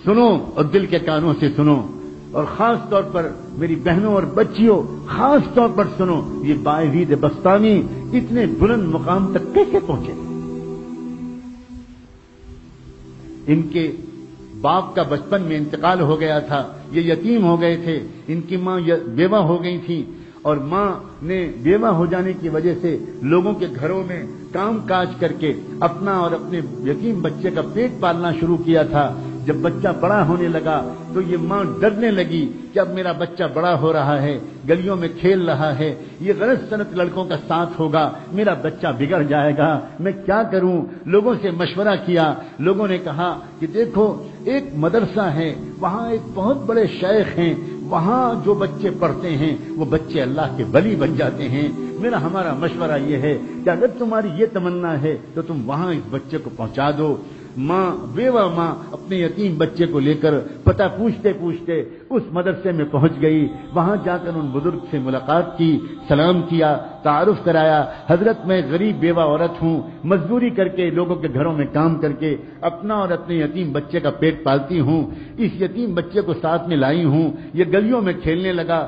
سنو اور دل کے کانوں سے سنو، اور خاص طور پر میری بہنوں اور بچیوں خاص طور پر سنو، یہ باعزید بستامی اتنے بلند مقام تک کیسے پہنچے؟ ان کے باپ کا بچپن میں انتقال ہو گیا تھا، یہ یتیم ہو گئے تھے، ان کی ماں بیوہ ہو گئی تھی، اور ماں نے بیوہ ہو جانے کی وجہ سے لوگوں کے گھروں میں کام کاج کر کے اپنا اور اپنے یتیم بچے کا پیٹ پالنا شروع کیا تھا۔ جب بچہ بڑا ہونے لگا تو یہ ماں ڈرنے لگی کہ اب میرا بچہ بڑا ہو رہا ہے، گلیوں میں کھیل رہا ہے، یہ غلط سنت لڑکوں کا ساتھ ہوگا، میرا بچہ بگڑ جائے گا، میں کیا کروں؟ لوگوں سے مشورہ کیا، لوگوں نے کہا کہ دیکھو ایک مدرسہ ہے، وہاں ایک بہت بڑے شیخ ہیں، وہاں جو بچے پڑھتے ہیں وہ بچے اللہ کے ولی بن جاتے ہیں۔ ہمارا مشورہ یہ ہے کہ اگر تمہاری یہ تمنا ہے تو تم وہاں اس بچے کو پہنچا دو۔ بیوہ ماں اپنے یتیم بچے کو لے کر پتہ پوچھتے پوچھتے اس مدرسے میں پہنچ گئی، وہاں جا کر ان بزرگ سے ملاقات کی، سلام کیا، تعارف کرایا، حضرت میں غریب بیوہ عورت ہوں، مزدوری کر کے لوگوں کے گھروں میں کام کر کے اپنا اور اپنے یتیم بچے کا پیٹ پالتی ہوں، اس یتیم بچے کو ساتھ میں لائی ہوں، یہ گلیوں میں کھیلنے لگا،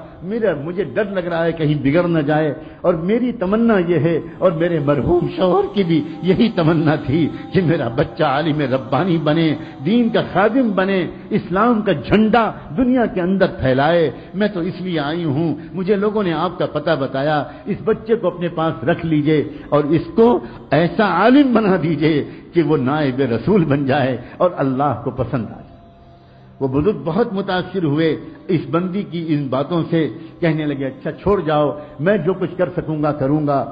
مجھے ڈر لگ رہا ہے کہیں بگڑ نہ جائے، اور میری تمنا یہ ہے اور میرے مرحوم شوہر کی بھی یہی تمنا تھی کہ میرا بچہ عالم ربانی بنے، دین کا خادم بنے، اسلام کا جھنڈا دنیا کے اندر پھیلائے۔ میں تو اس لیے آئی ہوں، مجھے لوگوں نے آپ کا پتہ بتایا، اس بچے کو اپنے پاس رکھ لیجئے اور اس کو ایسا عالم بنا دیجئے کہ وہ نائب رسول بن جائے اور اللہ کو پسند آ جائے۔ وہ بزرگ بہت متاثر ہوئے اس بندی کی ان باتوں سے، کہنے لگے اچھا چھوڑ جاؤ، میں جو کچھ کر سکوں گا کروں گا۔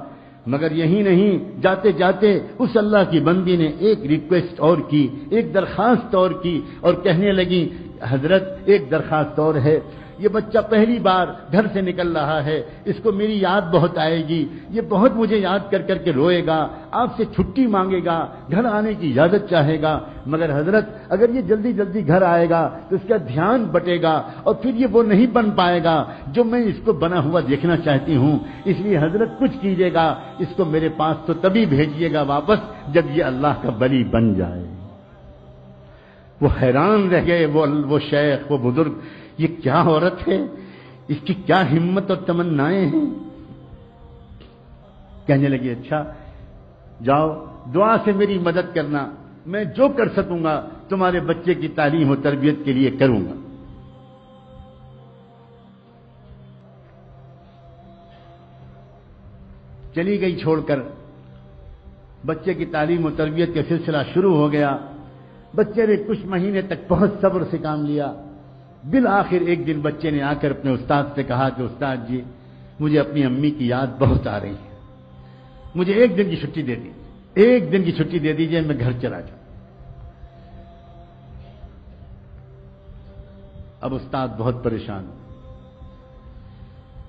مگر یہی نہیں، جاتے جاتے اس اللہ کی بندی نے ایک ریکویسٹ اور کی، ایک درخواست اور کی، اور کہنے لگی حضرت ایک درخواست اور ہے، یہ بچہ پہلی بار گھر سے نکل رہا ہے، اس کو میری یاد بہت آئے گی، یہ بہت مجھے یاد کر کر کے روئے گا، آپ سے چھٹی مانگے گا، گھر آنے کی اجازت چاہے گا، مگر حضرت اگر یہ جلدی جلدی گھر آئے گا تو اس کا دھیان بٹے گا اور پھر یہ وہ نہیں بن پائے گا جو میں اس کو بنا ہوا دیکھنا چاہتی ہوں، اس لیے حضرت کچھ کیجیے گا، اس کو میرے پاس تو تبھی بھیجیے گا واپس جب یہ اللہ کا ولی بن جائے۔ وہ حیران رہ گئے، وہ شیخ، وہ بزرگ، یہ کیا عورت ہے، اس کی کیا ہمت اور تمنائیں ہیں۔ کہنے لگے اچھا جاؤ دعا سے میری مدد کرنا، میں جو کر سکوں گا تمہارے بچے کی تعلیم و تربیت کے لیے کروں گا۔ چلی گئی چھوڑ کر، بچے کی تعلیم و تربیت کا سلسلہ شروع ہو گیا، بچے نے کچھ مہینے تک بہت صبر سے کام لیا، بالآخر ایک دن بچے نے آ کر اپنے استاد سے کہا کہ استاد جی مجھے اپنی امی کی یاد بہت آ رہی ہے، مجھے ایک دن کی چھٹی دے دیجیے، ایک دن کی چھٹی دے دیجیے، میں گھر چلا جاؤں۔ اب استاد بہت پریشان،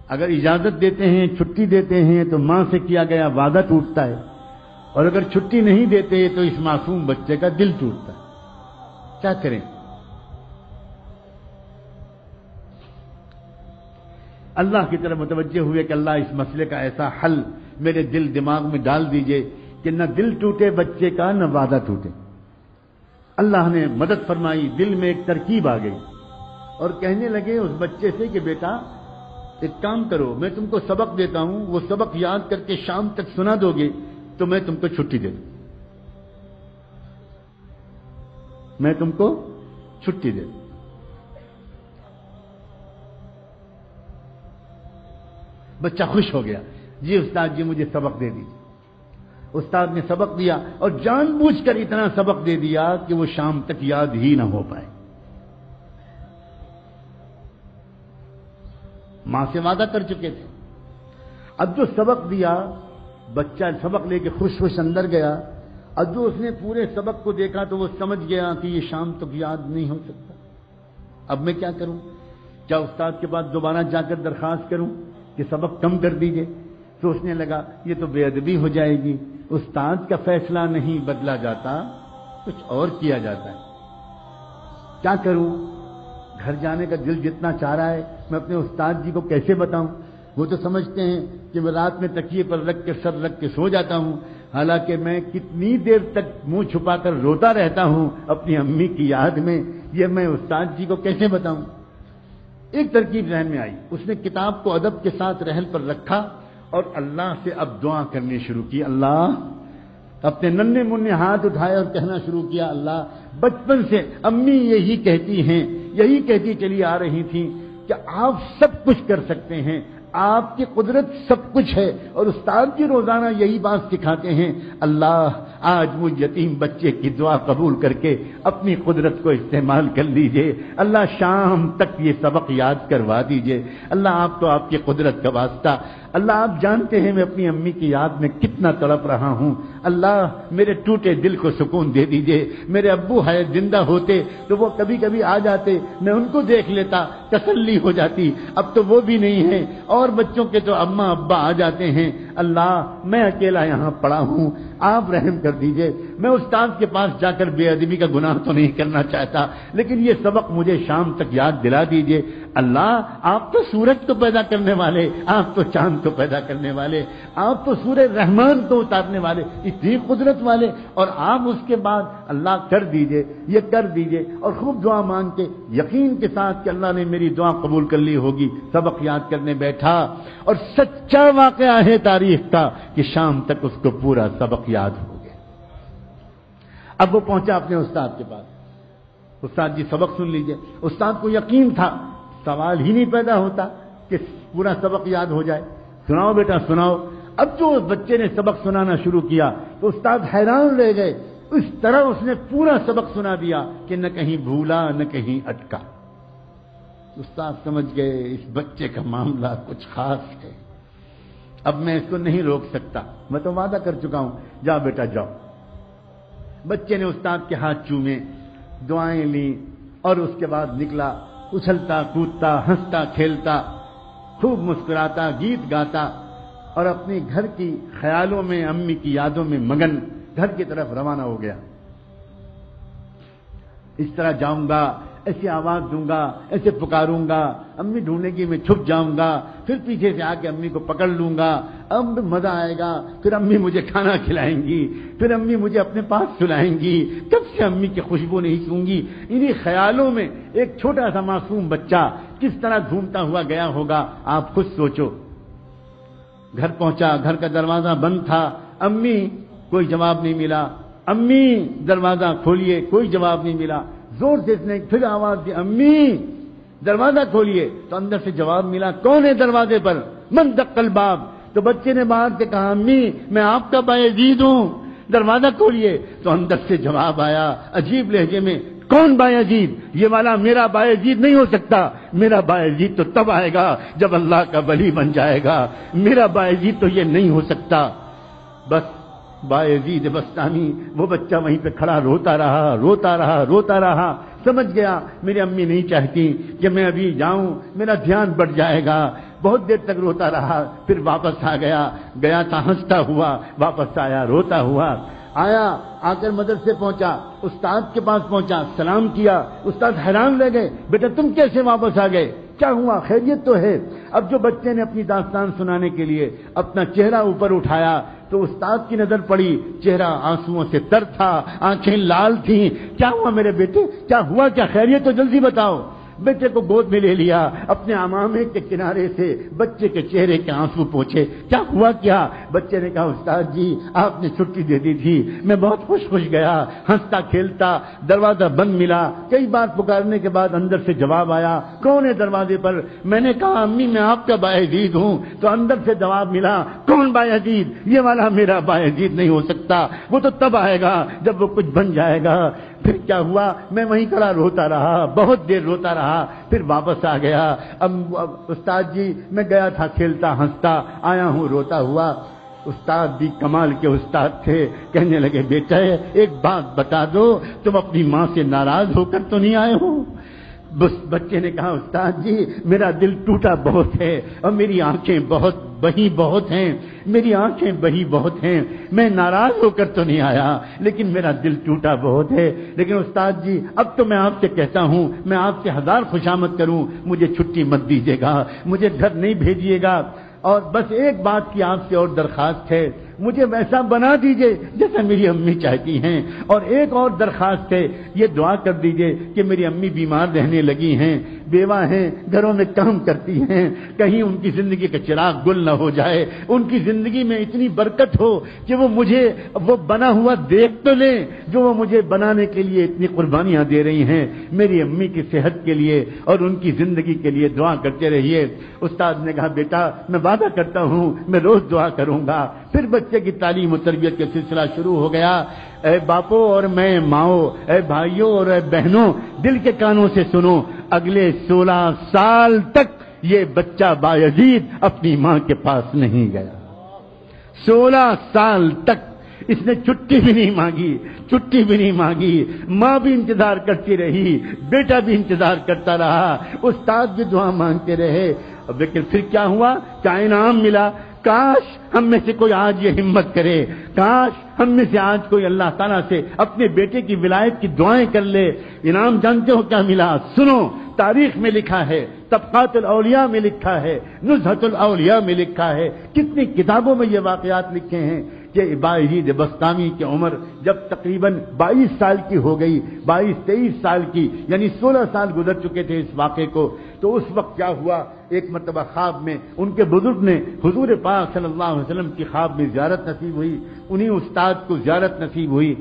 اگر اجازت دیتے ہیں چھٹی دیتے ہیں تو ماں سے کیا گیا وعدہ ٹوٹتا ہے، اور اگر چھٹی نہیں دیتے تو اس معصوم بچے کا دل ٹوٹتا ہے، کیا کریں؟ اللہ کی طرف متوجہ ہوئے کہ اللہ اس مسئلے کا ایسا حل میرے دل دماغ میں ڈال دیجئے کہ نہ دل ٹوٹے بچے کا نہ وعدہ ٹوٹے۔ اللہ نے مدد فرمائی، دل میں ایک ترکیب آ گئی، اور کہنے لگے اس بچے سے کہ بیٹا ایک کام کرو، میں تم کو سبق دیتا ہوں، وہ سبق یاد کر کے شام تک سنا دو گے تو میں تم کو چھٹی دے دوں، میں تم کو چھٹی دے دوں۔ بچہ خوش ہو گیا، جی استاد جی مجھے سبق دے دیجیے۔ استاد نے سبق دیا اور جان بوجھ کر اتنا سبق دے دیا کہ وہ شام تک یاد ہی نہ ہو پائے۔ ماں سے وعدہ کر چکے تھے، اب جو سبق دیا بچہ سبق لے کے خوش خوش اندر گیا، اب جو اس نے پورے سبق کو دیکھا تو وہ سمجھ گیا کہ یہ شام تک یاد نہیں ہو سکتا، اب میں کیا کروں؟ کیا استاد کے پاس دوبارہ جا کر درخواست کروں کہ سبق کم کر دیجئے؟ سوچنے لگا یہ تو بے ادبی ہو جائے گی، استاد کا فیصلہ نہیں بدلا جاتا، کچھ اور کیا جاتا ہے، کیا کروں؟ گھر جانے کا دل جتنا چاہ رہا ہے، میں اپنے استاد جی کو کیسے بتاؤں؟ وہ تو سمجھتے ہیں کہ میں رات میں تکیے پر رکھ کے سر رکھ کے سو جاتا ہوں، حالانکہ میں کتنی دیر تک منہ چھپا کر روتا رہتا ہوں اپنی امی کی یاد میں، یہ میں استاد جی کو کیسے بتاؤں؟ ایک ترکیب ذہن میں آئی، اس نے کتاب کو ادب کے ساتھ رحل پر رکھا اور اللہ سے اب دعا کرنی شروع کی۔ اللہ، اپنے ننھے منھے ہاتھ اٹھائے اور کہنا شروع کیا، اللہ بچپن سے امی یہی کہتی ہیں، یہی کہتی چلی آ رہی تھیں کہ آپ سب کچھ کر سکتے ہیں، آپ کی قدرت سب کچھ ہے، اور استاد جی روزانہ یہی بات سکھاتے ہیں۔ اللہ آج مجھ یتیم بچے کی دعا قبول کر کے اپنی قدرت کو استعمال کر لیجئے، اللہ شام تک یہ سبق یاد کروا دیجئے۔ اللہ آپ تو آپ کی قدرت کا واسطہ، اللہ آپ جانتے ہیں میں اپنی امی کی یاد میں کتنا تڑپ رہا ہوں، اللہ میرے ٹوٹے دل کو سکون دے دیجئے۔ میرے ابو ہے زندہ ہوتے تو وہ کبھی کبھی آ جاتے، میں ان کو دیکھ لیتا، تسلی ہو جاتی، اب تو وہ بھی نہیں ہے، اور بچوں کے تو اماں ابا آ جاتے ہیں۔ اللہ میں اکیلا یہاں پڑا ہوں، آپ رحم کر دیجئے۔ میں استاد کے پاس جا کر بے ادبی کا گناہ تو نہیں کرنا چاہتا، لیکن یہ سبق مجھے شام تک یاد دلا دیجئے۔ اللہ آپ تو سورج کو پیدا کرنے والے، آپ تو چاند کو پیدا کرنے والے، آپ تو سورہ رحمان کو اتارنے والے، اتنی قدرت والے، اور آپ اس کے بعد اللہ کر دیجئے، یہ کر دیجئے، اور خوب دعا مانگ کے یقین کے ساتھ کہ اللہ نے میری دعا قبول کر لی ہوگی، سبق یاد کرنے بیٹھا، اور سچا واقعہ ہے تاریخ کا کہ شام تک اس کو پورا سبق یاد ہو گیا۔ اب وہ پہنچا اپنے استاد کے پاس، استاد جی سبق سن لیجئے۔ استاد کو یقین تھا، سوال ہی نہیں پیدا ہوتا کہ پورا سبق یاد ہو جائے۔ سناؤ بیٹا سناؤ۔ اب جو بچے نے سبق سنانا شروع کیا تو استاد حیران رہ گئے، اس طرح اس نے پورا سبق سنا دیا کہ نہ کہیں بھولا نہ کہیں اٹکا۔ استاد سمجھ گئے اس بچے کا معاملہ کچھ خاص ہے، اب میں اس کو نہیں روک سکتا، میں تو وعدہ کر چکا ہوں، جاؤ بیٹا جاؤ۔ بچے نے استاد کے ہاتھ چومے، دعائیں لیں، اور اس کے بعد نکلا، اچھلتا کودتا ہنستا کھیلتا، خوب مسکراتا، گیت گاتا، اور اپنے گھر کی خیالوں میں، امی کی یادوں میں مگن گھر کی طرف روانہ ہو گیا۔ اس طرح جاؤں گا، ایسی آواز دوں گا، ایسے پکاروں گا، امی ڈھونڈے گی، میں چھپ جاؤں گا، پھر پیچھے سے آ کے امی کو پکڑ لوں گا، اب مزہ آئے گا، پھر امی مجھے کھانا کھلائیں گی، پھر امی مجھے اپنے پاس سلائیں گی، کب سے امی کی خوشبو نہیں سونگی۔ انہی خیالوں میں ایک چھوٹا سا معصوم بچہ کس طرح گھومتا ہوا گیا ہوگا، آپ خود سوچو۔ گھر پہنچا، گھر کا دروازہ بند تھا، امی کوئی جواب نہیں ملا، امی دروازہ کھولیے، کوئی جواب نہیں ملا، زور سے اس نے پھر آواز دی، امی دروازہ کھولیے، تو اندر سے جواب ملا، کون ہے دروازے پر؟ من دق الباب۔ تو بچے نے باہر سے کہا، امی میں آپ کا بایزید ہوں، دروازہ کھولیے۔ تو اندر سے جواب آیا عجیب لہجے میں، کون بایزید؟ یہ والا میرا بایزید نہیں ہو سکتا، میرا بایزید تو تب آئے گا جب اللہ کا ولی بن جائے گا، میرا بایزید تو یہ نہیں ہو سکتا۔ بس بایزید بستانی، وہ بچہ وہیں پہ کھڑا روتا رہا روتا رہا روتا رہا، سمجھ گیا میری امی نہیں چاہتی کہ میں ابھی جاؤں، میرا دھیان بڑھ جائے گا، بہت دیر تک روتا رہا، پھر واپس آ گیا تھا ہنستا ہوا، واپس آیا روتا ہوا، آیا آ کر مدرسے پہنچا، استاد کے پاس پہنچا، سلام کیا، استاد حیران رہ گئے، بیٹا تم کیسے واپس آ گئے، کیا ہوا، خیریت تو ہے؟ اب جو بچے نے اپنی داستان سنانے کے لیے اپنا چہرہ اوپر اٹھایا تو استاد کی نظر پڑی، چہرہ آنسوؤں سے تر تھا، آنکھیں لال تھیں۔ کیا ہوا میرے بیٹے، کیا ہوا، کیا خیریت تو جلدی بتاؤ۔ بیٹے کو گود میں لے لیا، اپنے عمامے کے کنارے سے بچے کے چہرے کے آنسو پوچھے، کیا ہوا کیا؟ بچے نے کہا، استاد جی آپ نے چھٹی دے دی تھی، میں بہت خوش گیا، ہنستا کھیلتا، دروازہ بند ملا، کئی بار پکارنے کے بعد اندر سے جواب آیا، کون ہے دروازے پر؟ میں نے کہا، امی میں آپ کا بایزید ہوں، تو اندر سے جواب ملا، کون بایزید؟ یہ والا میرا بایزید نہیں ہو سکتا، وہ تو تب آئے گا جب وہ کچھ بن جائے گا۔ پھر کیا ہوا، میں وہیں کھڑا روتا رہا، بہت دیر روتا رہا، پھر واپس آ گیا۔ اب استاد جی میں گیا تھا کھیلتا ہنستا، آیا ہوں روتا ہوا۔ استاد بھی کمال کے استاد تھے، کہنے لگے، بیٹا ایک بات بتا دو، تم اپنی ماں سے ناراض ہو کر تو نہیں آئے ہو؟ بس بچے نے کہا، استاد جی میرا دل ٹوٹا بہت ہے، اور میری آنکھیں بہی بہت ہیں، میری آنکھیں بہی بہت ہیں، میں ناراض ہو کر تو نہیں آیا، لیکن میرا دل ٹوٹا بہت ہے۔ لیکن استاد جی اب تو میں آپ سے کہتا ہوں، میں آپ سے ہزار خوشامد کروں، مجھے چھٹی مت دیجیے گا، مجھے گھر نہیں بھیجیے گا، اور بس ایک بات کی آپ سے اور درخواست ہے، مجھے ویسا بنا دیجئے جیسا میری امی چاہتی ہیں، اور ایک اور درخواست ہے، یہ دعا کر دیجئے کہ میری امی بیمار رہنے لگی ہیں، بیوہ ہیں، گھروں میں کام کرتی ہیں، کہیں ان کی زندگی کا چراغ گل نہ ہو جائے، ان کی زندگی میں اتنی برکت ہو کہ وہ مجھے وہ بنا ہوا دیکھ تو لیں جو وہ مجھے بنانے کے لیے اتنی قربانیاں دے رہی ہیں۔ میری امی کی صحت کے لیے اور ان کی زندگی کے لیے دعا کرتے رہیے۔ استاد نے کہا بیٹا میں وعدہ کرتا ہوں میں روز دعا کروں گا۔ پھر بچے کی تعلیم و تربیت کا سلسلہ شروع ہو گیا۔ اے باپو اور میں ماؤں، اے بھائیوں اور اے بہنوں، دل کے کانوں سے سنو، اگلے 16 سال تک یہ بچہ بایزید اپنی ماں کے پاس نہیں گیا۔ 16 سال تک اس نے چھٹی بھی نہیں مانگی، چھٹی بھی نہیں مانگی، ماں بھی انتظار کرتی رہی، بیٹا بھی انتظار کرتا رہا، استاد بھی دعا مانگتے رہے، لیکن پھر کیا ہوا؟ کیا انعام ملا؟ کاش ہم میں سے کوئی آج یہ ہمت کرے، کاش ہم میں سے آج کوئی اللہ تعالیٰ سے اپنے بیٹے کی ولایت کی دعائیں کر لے۔ انعام جانتے ہو کیا ملا؟ سنو، تاریخ میں لکھا ہے، طبقات الاولیاء میں لکھا ہے، نزہۃ الاولیاء میں لکھا ہے، کتنی کتابوں میں یہ واقعات لکھے ہیں کہ بایزید بسطامی کی عمر جب تقریباً 22 سال کی ہو گئی، 22-23 سال کی، یعنی 16 سال گزر چکے تھے اس واقعے کو، تو اس وقت کیا ہوا؟ ایک مرتبہ خواب میں ان کے بزرگ نے حضور پاک صلی اللہ علیہ وسلم کی خواب میں زیارت نصیب ہوئی، انہیں استاد کو زیارت نصیب ہوئی۔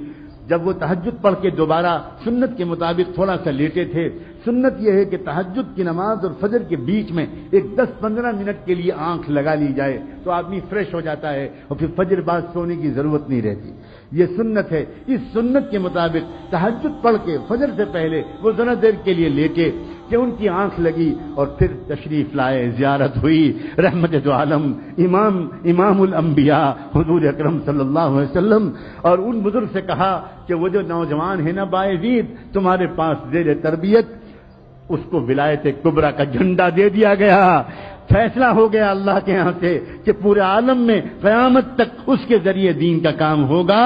جب وہ تہجد پڑھ کے دوبارہ سنت کے مطابق تھوڑا سا لیٹے تھے، سنت یہ ہے کہ تہجد کی نماز اور فجر کے بیچ میں ایک 10-15 منٹ کے لیے آنکھ لگا لی جائے تو آدمی فریش ہو جاتا ہے اور پھر فجر بعد سونے کی ضرورت نہیں رہتی، یہ سنت ہے۔ اس سنت کے مطابق تہجد پڑھ کے فجر سے پہلے وہ ذرا دیر کے لیے لیٹے کہ ان کی آنکھ لگی اور پھر تشریف لائے، زیارت ہوئی، رحمت دو عالم امام الانبیاء حضور اکرم صلی اللہ علیہ وسلم، اور ان بزرگ سے کہا کہ وہ جو نوجوان ہے نا بایزید تمہارے پاس زیر تربیت، اس کو ولایت کبریٰ کا جھنڈا دے دیا گیا، فیصلہ ہو گیا اللہ کے ہاں سے کہ پورے عالم میں قیامت تک اس کے ذریعے دین کا کام ہوگا،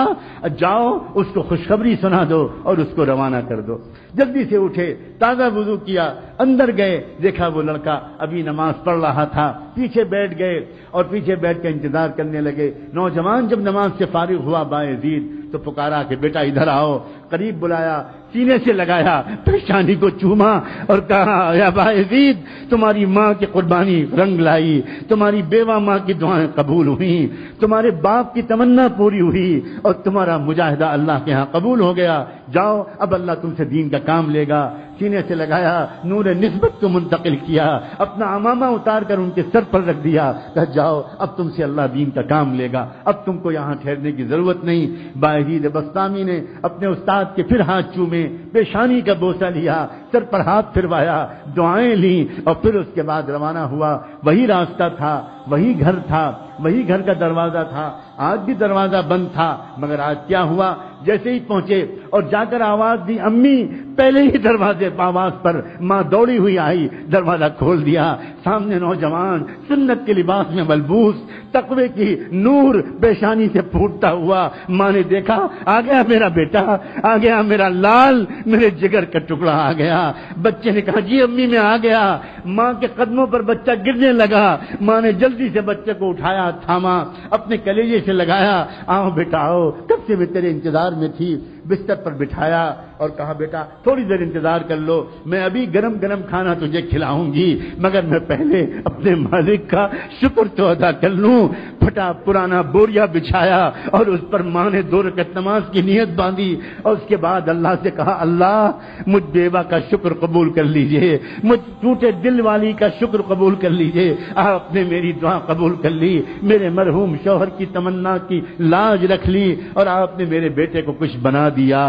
جاؤ اس کو خوشخبری سنا دو اور اس کو روانہ کر دو۔ جلدی سے اٹھے، تازہ وضو کیا، اندر گئے، دیکھا وہ لڑکا ابھی نماز پڑھ رہا تھا، پیچھے بیٹھ گئے اور پیچھے بیٹھ کے انتظار کرنے لگے۔ نوجوان جب نماز سے فارغ ہوا بایزید تو پکارا کہ بیٹا ادھر آؤ، قریب بلایا، سینے سے لگایا، پیشانی کو چوما اور کہا یا بایزید تمہاری ماں کی قربانی رنگ لائی، تمہاری بیوہ ماں کی دعائیں قبول ہوئیں، تمہارے باپ کی تمنا پوری ہوئی اور تمہارا مجاہدہ اللہ کے ہاں قبول ہو گیا، جاؤ اب اللہ تم سے دین کا کام لے گا۔ سینے سے لگایا، نور نسبت کو منتقل کیا، اپنا عمامہ اتار کر ان کے سر پر رکھ دیا، کہا جاؤ اب تم سے اللہ دین کا کام لے گا، اب تم کو یہاں ٹھہرنے کی ضرورت نہیں۔ بایزید بسطامی نے اپنے استاد کے پھر ہاتھ چومے، پیشانی کا بوسہ لیا، سر پر ہاتھ پھروایا، دعائیں لیں اور پھر اس کے بعد روانہ ہوا۔ وہی راستہ تھا، وہی گھر تھا، وہی گھر کا دروازہ تھا، آج بھی دروازہ بند تھا، مگر آج کیا ہوا؟ جیسے ہی پہنچے اور جا کر آواز دی امی، پہلے ہی دروازے آواز پر ماں دوڑی ہوئی آئی، دروازہ کھول دیا، سامنے نوجوان سنت کے لباس میں ملبوس، تقوی کی نور پیشانی سے پھوٹتا ہوا۔ ماں نے دیکھا آ گیا میرا بیٹا، آ گیا میرا لال، میرے جگر کا ٹکڑا آ گیا۔ بچے نے کہا جی امی میں آ گیا۔ ماں کے قدموں پر بچہ گرنے لگا، ماں نے جلدی سے بچے کو اٹھایا، تھاما، اپنے کلیجے سے لگایا، آؤ بیٹا آؤ، کب سے میں تیرے انتظار میں تھی۔ بستر پر بٹھایا اور کہا بیٹا تھوڑی دیر انتظار کر لو، میں ابھی گرم گرم کھانا تجھے کھلاؤں گی، مگر میں پہلے اپنے مالک کا شکر تو ادا کر لوں۔ پھٹا پرانا بوریا بچھایا اور اس پر ماں نے 2 رکعت نماز کی نیت باندھی اور اس کے بعد اللہ سے کہا اللہ مجھ بیوہ کا شکر قبول کر لیجئے، مجھ ٹوٹے دل والی کا شکر قبول کر لیجئے، آپ نے میری دعا قبول کر لی، میرے مرحوم شوہر کی تمنا کی لاج رکھ لی اور آپ نے میرے بیٹے کو کچھ بنا دیا۔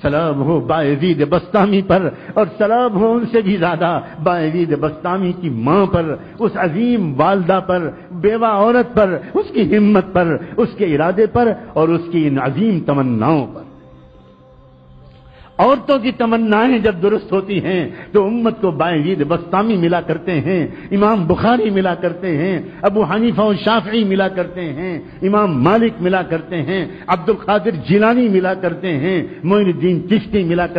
سلام ہو بایزید بسطامی پر، اور سلام ہو ان سے بھی زیادہ بایزید بسطامی کی ماں پر، اس عظیم والدہ پر، بیوہ عورت پر، اس کی ہمت پر، اس کے ارادے پر اور اس کی ان عظیم تمناؤں پر۔ عورتوں کی تمنائیں جب درست ہوتی ہیں تو امت کو بایزید بسطامی ملا کرتے ہیں، امام بخاری ملا کرتے ہیں، ابو حنیفہ و شافعی ملا کرتے ہیں، امام مالک ملا کرتے ہیں، عبد القادر جیلانی ملا کرتے ہیں، معین الدین چشتی ملا کرتے ہیں۔